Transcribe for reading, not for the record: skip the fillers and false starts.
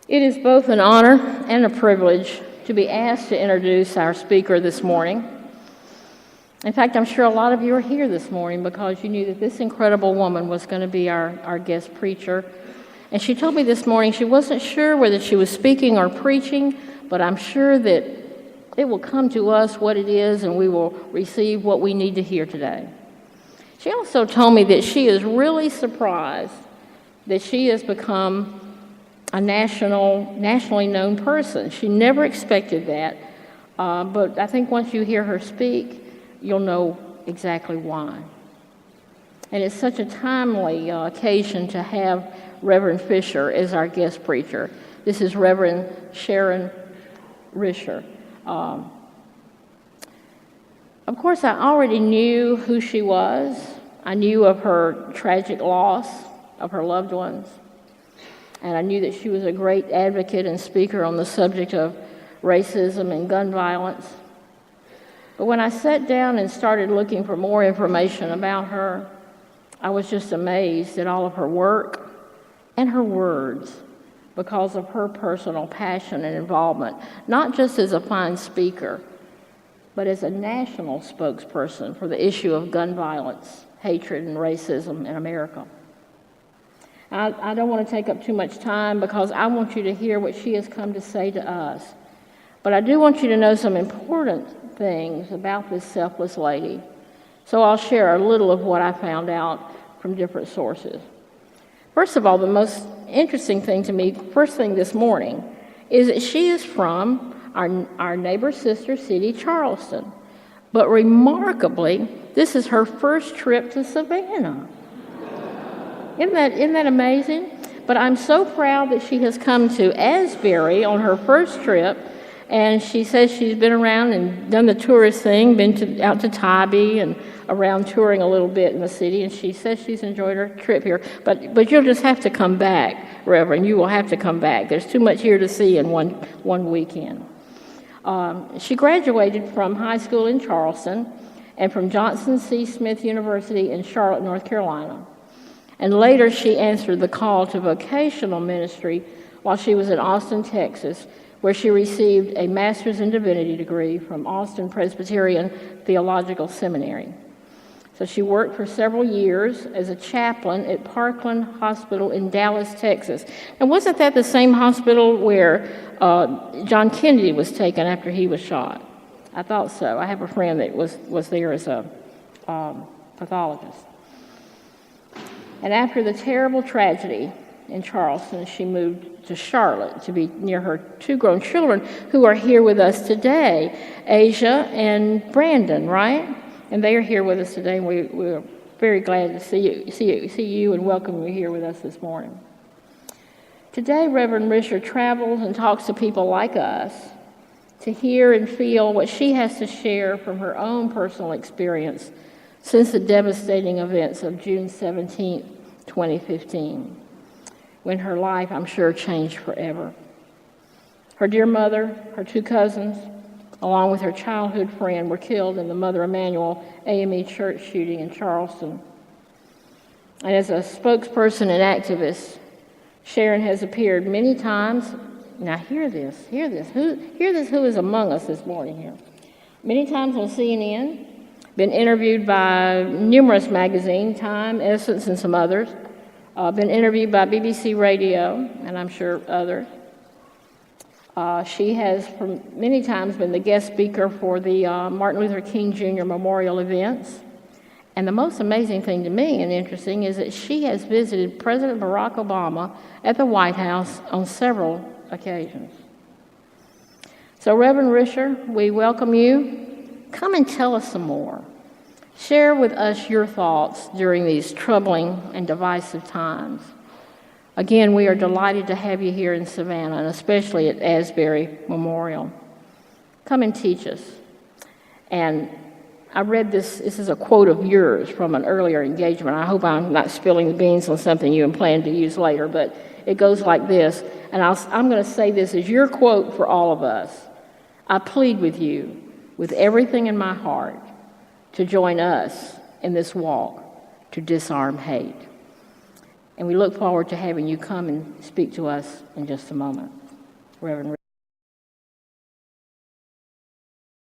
It is both an honor and a privilege to be asked to introduce our speaker this morning. In fact, I'm sure a lot of you are here this morning because you knew that this incredible woman was going to be our guest preacher. And she told me this morning she wasn't sure whether she was speaking or preaching, but I'm sure that it will come to us what it is and we will receive what we need to hear today. She also told me that she is really surprised that she has become a nationally known person. She never expected that, but I think once you hear her speak, you'll know exactly why. And it's such a timely occasion to have Reverend Fisher as our guest preacher. This is Reverend Sharon Risher. Of course, I already knew who she was. I knew of her tragic loss of her loved ones. And I knew that she was a great advocate and speaker on the subject of racism and gun violence. But when I sat down and started looking for more information about her, I was just amazed at all of her work and her words because of her personal passion and involvement, not just as a fine speaker, but as a national spokesperson for the issue of gun violence, hatred, and racism in America. I don't want to take up too much time because I want you to hear what she has come to say to us. But I do want you to know some important things about this selfless lady. So I'll share a little of what I found out from different sources. First of all, the most interesting thing to me, first thing this morning, is that she is from our neighbor sister city, Charleston. But remarkably, this is her first trip to Savannah. Isn't that amazing? But I'm so proud that she has come to Asbury on her first trip, and she says she's been around and done the tourist thing, out to Tybee and around touring a little bit in the city, and she says she's enjoyed her trip here. But you'll just have to come back, Reverend. You will have to come back. There's too much here to see in one weekend. She graduated from high school in Charleston and from Johnson C. Smith University in Charlotte, North Carolina. And later she answered the call to vocational ministry while she was in Austin, Texas, where she received a master's in divinity degree from Austin Presbyterian Theological Seminary. So she worked for several years as a chaplain at Parkland Hospital in Dallas, Texas. And wasn't that the same hospital where John Kennedy was taken after he was shot? I thought so. I have a friend that was there as a pathologist. And after the terrible tragedy in Charleston, she moved to Charlotte to be near her two grown children who are here with us today, Asia and Brandon, right? And they are here with us today, and we're very glad to see you and welcome you here with us this morning. Today, Reverend Risher travels and talks to people like us to hear and feel what she has to share from her own personal experience since the devastating events of June 17, 2015, when her life, I'm sure, changed forever. Her dear mother, her two cousins, along with her childhood friend, were killed in the Mother Emanuel AME church shooting in Charleston. And as a spokesperson and activist, Sharon has appeared many times. Now hear this. Who is among us this morning here? Many times on CNN, been interviewed by numerous magazines, Time, Essence, and some others. Been interviewed by BBC Radio, and I'm sure others. She has many times been the guest speaker for the Martin Luther King Jr. memorial events. And the most amazing thing to me and interesting is that she has visited President Barack Obama at the White House on several occasions. So Reverend Risher, we welcome you. Come and tell us some more. Share with us your thoughts during these troubling and divisive times. Again, we are delighted to have you here in Savannah, and especially at Asbury Memorial. Come and teach us. And I read this is a quote of yours from an earlier engagement. I hope I'm not spilling the beans on something you plan to use later, but it goes like this, and I'm going to say this as your quote for all of us. I plead with you, with everything in my heart, to join us in this walk to disarm hate. And we look forward to having you come and speak to us in just a moment. Reverend